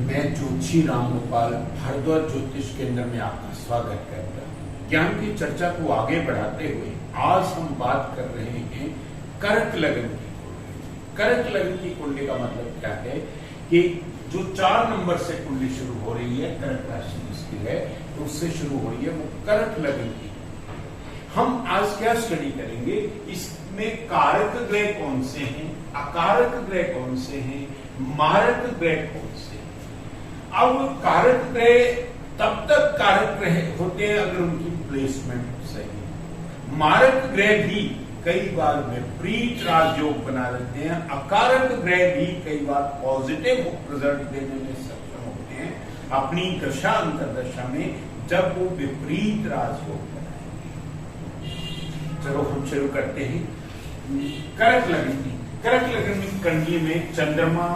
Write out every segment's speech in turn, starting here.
मैं ज्योतिषी राम गोपाल भारद्वाज ज्योतिष केंद्र में आपका स्वागत करता हूँ। ज्ञान की चर्चा को आगे बढ़ाते हुए आज हम बात कर रहे हैं कर्क लग्न की कुंडली। कर्क लग्न की कुंडली का मतलब क्या है कि जो 4 नंबर से कुंडली शुरू हो रही है, कर्क राशि जिसकी है तो उससे शुरू हो रही है, वो कर्क लग्न की। हम आज क्या स्टडी करेंगे, इसमें कारक ग्रह कौन से हैं, अकारक ग्रह कौन से हैं, मारक ग्रह कौन से हैं। अब कारक ग्रह तब तक कारक ग्रह होते हैं अगर उनकी प्लेसमेंट सही है। मारक ग्रह भी कई बार विपरीत राजयोग बना देते हैं। अकारक ग्रह भी कई बार पॉजिटिव रिजल्ट देने में सक्षम होते हैं अपनी दशा अंतरदशा में, जब वो विपरीत राजयोग बनाएंगे। चलो हम शुरू करते हैं कर्क लग्न की। कर्क लग्न की कुंडली में चंद्रमा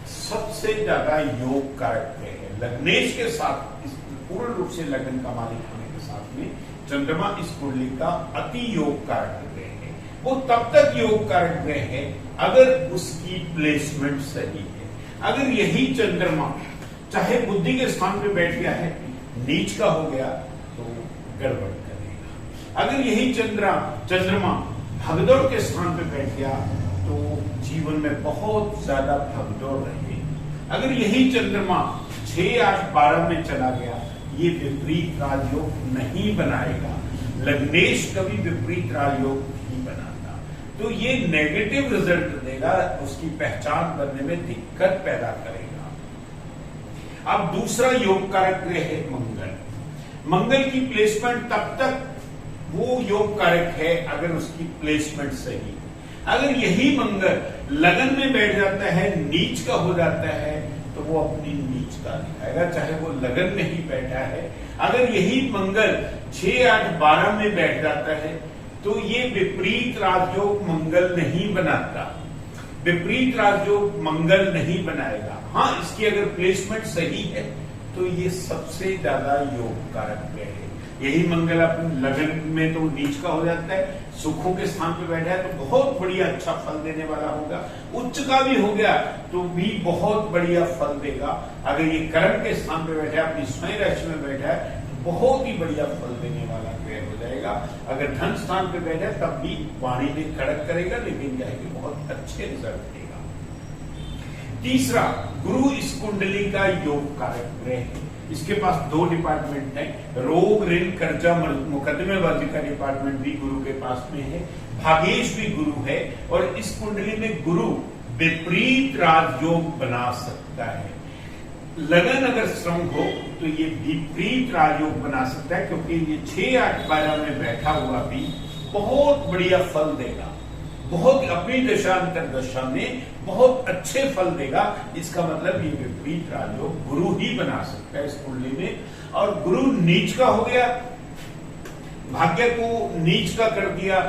सबसे ज्यादा योग कारक है। लग्नेश के साथ, इस पूर्ण रूप से लग्न का मालिक होने के साथ में चंद्रमा इस कुंडली का अति योग कारक ग्रह है। वो तब तक योग कारक ग्रह है अगर उसकी प्लेसमेंट सही है। अगर यही चंद्रमा चाहे बुद्धि के स्थान पे बैठ गया है, नीच का हो गया तो गड़बड़ करेगा। अगर यही चंद्रमा भगदौड़ के स्थान पे बैठ गया तो जीवन में बहुत ज्यादा भगदौड़ रहेगी। अगर यही चंद्रमा 6, 8, 12 में चला गया, ये विपरीत राजयोग नहीं बनाएगा। लग्नेश कभी विपरीत राजयोग नहीं बनाता, तो ये नेगेटिव रिजल्ट देगा, उसकी पहचान करने में दिक्कत पैदा करेगा। अब दूसरा योग कारक ग्रह है मंगल। मंगल की प्लेसमेंट तब तक वो योग कारक है अगर उसकी प्लेसमेंट सही है। अगर यही मंगल लगन में बैठ जाता है, नीच का हो जाता है, तो वो अपनी नीचता दिखाएगा, चाहे वो लगन में ही बैठा है। अगर यही मंगल 6, 8, 12 में बैठ जाता है तो ये विपरीत राजयोग मंगल नहीं बनाता। विपरीत राजयोग मंगल नहीं बनाएगा। हाँ, इसकी अगर प्लेसमेंट सही है तो ये सबसे ज्यादा योग कारक है। यही मंगल अपने लगन में तो नीच का हो जाता है, सुखों के स्थान पे बैठा है तो बहुत बढ़िया अच्छा फल देने वाला होगा। उच्च का भी हो गया तो भी बहुत बढ़िया फल देगा। अगर ये कर्क के स्थान पे बैठा है, अपनी स्वयं राशि में बैठा है, तो बहुत ही बढ़िया फल देने वाला ग्रह हो जाएगा। अगर धन स्थान पे बैठा है तब भी वाणी में कड़क करेगा, लेकिन क्या है कि बहुत अच्छे रिजल्ट देगा। तीसरा, गुरु इस कुंडली का योग कारक ग्रह है। इसके पास 2 डिपार्टमेंट है, रोग, ऋण, कर्जा, मुकदमेबाजी का डिपार्टमेंट भी गुरु के पास में है। भाग्येश भी गुरु है और इस कुंडली में गुरु विपरीत राजयोग बना सकता है। लगन अगर स्ट्रांग हो तो ये विपरीत राजयोग बना सकता है, क्योंकि ये 6, 8, 12 में बैठा हुआ भी बहुत बढ़िया फल देगा, बहुत अपनी दशा अंतरदशा में बहुत अच्छे फल देगा। इसका मतलब ये विपरीत राजयोग गुरु ही बना सकता है इस कुंडली में। और गुरु नीच का हो गया, भाग्य को नीच का कर दिया,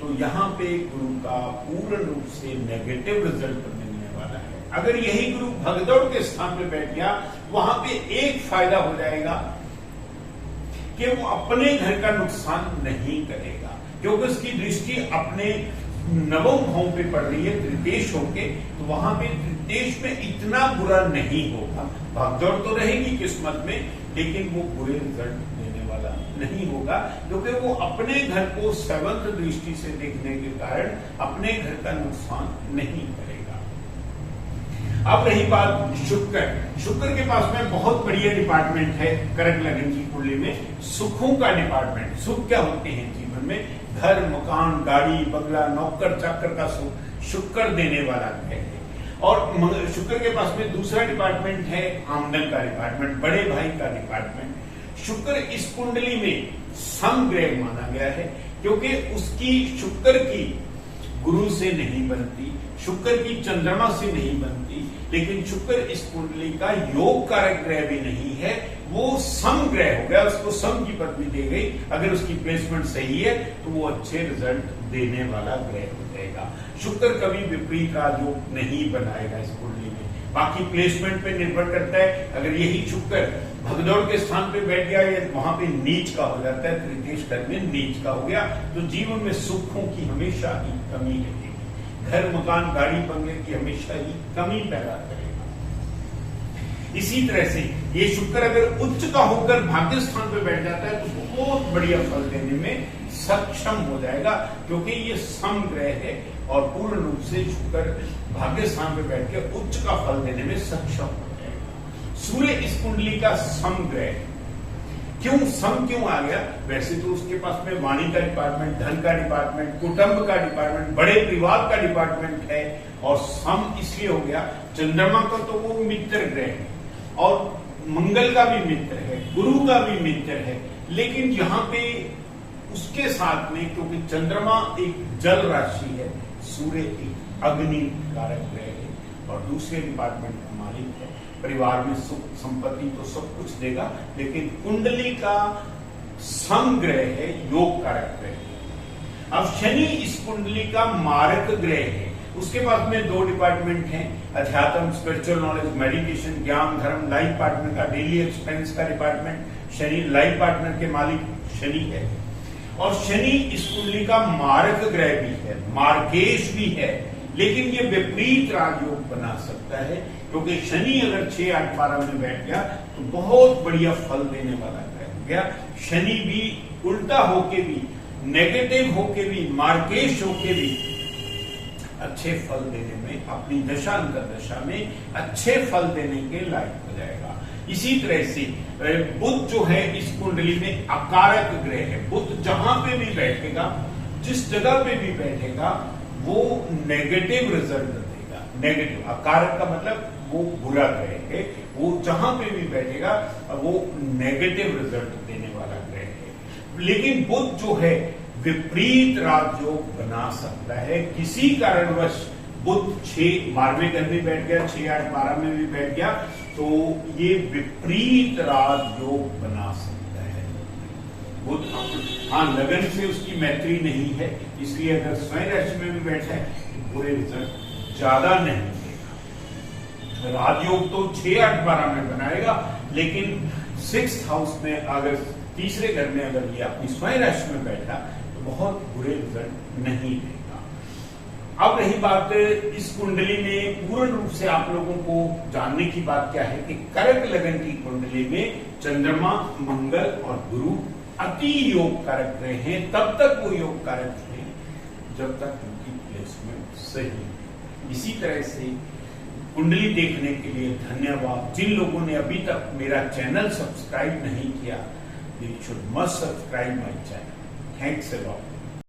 तो यहाँ पे गुरु का पूर्ण रूप से नेगेटिव रिजल्ट मिलने वाला है। अगर यही गुरु भगदौड़ के स्थान पे बैठ गया, वहां पे एक फायदा हो जाएगा कि वो अपने घर का नुकसान नहीं करेगा, क्योंकि उसकी दृष्टि अपने नवम भाव पे पड़ रही है, तृतीयेश होके, तो वहां पे तृतीयेश में इतना बुरा नहीं होगा। भागदौड़ तो रहेगी किस्मत में, लेकिन वो बुरे रिजल्ट देने वाला नहीं होगा, क्योंकि वो अपने घर को 7th दृष्टि से देखने के कारण अपने घर का नुकसान नहीं करेगा। अब रही बात शुक्र। शुक्र के पास में बहुत बढ़िया डिपार्टमेंट है कर्क लग्न की कुंडली में, सुखों का डिपार्टमेंट। सुख क्या होते हैं जीवन में, घर, मकान, गाड़ी, बंगला, नौकर चाकर का सुख शुक्र देने वाला है। और शुक्र के पास में दूसरा डिपार्टमेंट है आमदन का डिपार्टमेंट, बड़े भाई का डिपार्टमेंट। शुक्र इस कुंडली में समग्रह माना गया है, क्योंकि उसकी शुक्र की गुरु से नहीं बनती, शुक्र की चंद्रमा से नहीं बनती, लेकिन शुक्र इस कुंडली का योग कारक ग्रह भी नहीं है, वो सम ग्रह हो गया, उसको सम की पदवी दी गई। अगर उसकी प्लेसमेंट सही है तो वो अच्छे रिजल्ट देने वाला ग्रह हो जाएगा। शुक्र कभी विपरीत राजयोग नहीं बनाएगा इस कुंडली में। बाकी प्लेसमेंट पे निर्भर करता है। अगर यही शुक्र भगदौड़ के स्थान पे बैठ गया या वहां पे नीच का हो जाता है, तृतीयेश घर में नीच का हो गया, तो जीवन में सुखों की हमेशा ही कमी रहेगी। घर, मकान, गाड़ी, बंगले की हमेशा ही कमी पैदा करेगा। इसी तरह से ये शुक्र अगर उच्च का होकर भाग्य स्थान पे बैठ जाता है तो बहुत बढ़िया फल देने में सक्षम हो जाएगा, क्योंकि ये सम ग्रह है और पूर्ण रूप से शुक्र भाग्य स्थान पे बैठ के उच्च का फल देने में सक्षम हो जाएगा। सूर्य इस कुंडली का सम ग्रह है। क्यों सम क्यों आ गया? वैसे तो उसके पास में वाणी का डिपार्टमेंट, धन का डिपार्टमेंट, कुटुंब का डिपार्टमेंट, बड़े परिवार का डिपार्टमेंट है, और सम इसलिए हो गया, चंद्रमा का तो वो मित्र ग्रह है और मंगल का भी मित्र है, गुरु का भी मित्र है, लेकिन यहाँ पे उसके साथ में क्योंकि चंद्रमा एक जल राशि है, सूर्य एक अग्नि कारक ग्रह है और दूसरे डिपार्टमेंट का मालिक है, परिवार में सुख संपत्ति तो सब कुछ देगा, लेकिन कुंडली का समग्रह है, योग कारक ग्रह है। अब शनि इस कुंडली का मारक ग्रह है, उसके पास में दो डिपार्टमेंट हैं, अध्यात्म, स्पिरिचुअल नॉलेज, मेडिटेशन, ज्ञान, धर्म, लाइफ पार्टनर का, डेली एक्सपेंस का डिपार्टमेंट शनि, लाइफ पार्टनर के मालिक शनि है। और शनि इस कुंडली का मारक ग्रह भी है, मार्केश भी है, लेकिन ये विपरीत राजयोग बना सकता है, क्योंकि शनि अगर 6, 8, 12 में बैठ गया तो बहुत बढ़िया फल देने वाला ग्रह हो गया। शनि भी उल्टा होके भी, नेगेटिव होके भी, मार्केश होके भी अच्छे फल देने में, अपनी दशा अंतर्दशा में अच्छे फल देने के लायक हो जाएगा। इसी तरह से बुध जो है इस कुंडली में अकारक ग्रह है। बुध जहां पे भी बैठेगा, जिस जगह पे भी बैठेगा, वो नेगेटिव रिजल्ट देगा। नेगेटिव, अकारक का मतलब वो बुरा ग्रह है, वो जहां पे भी बैठेगा वो नेगेटिव रिजल्ट देने वाला ग्रह है। लेकिन बुध जो है विपरीत राजयोग बना सकता है, किसी कारणवश बुध 12वें घर में बैठ गया, 6, 8, 12 में भी बैठ गया, तो ये विपरीत राजयोग बना सकता है। बुध हाँ लगन से उसकी मैत्री नहीं है, इसलिए अगर स्वयं राशि में भी बैठा है तो बुरे रिजल्ट ज्यादा नहीं देगा। राजयोग तो 6, 8, 12 में बनाएगा, लेकिन 6th हाउस में अगर तीसरे घर में अगर ये अपनी स्वयं राशि में बैठा तो बहुत बुरे रिजल्ट नहीं देगा। अब रही बात इस कुंडली में पूर्ण रूप से आप लोगों को जानने की बात क्या है कि कर्क लगन की कुंडली में चंद्रमा, मंगल और गुरु अति योग कारक रहे हैं। तब तक वो योग कारक है जब तक उनकी प्लेसमेंट सही। इसी तरह से कुंडली देखने के लिए धन्यवाद। जिन लोगों ने अभी तक मेरा चैनल सब्सक्राइब नहीं किया, they should must subscribe my channel. Thanks a lot.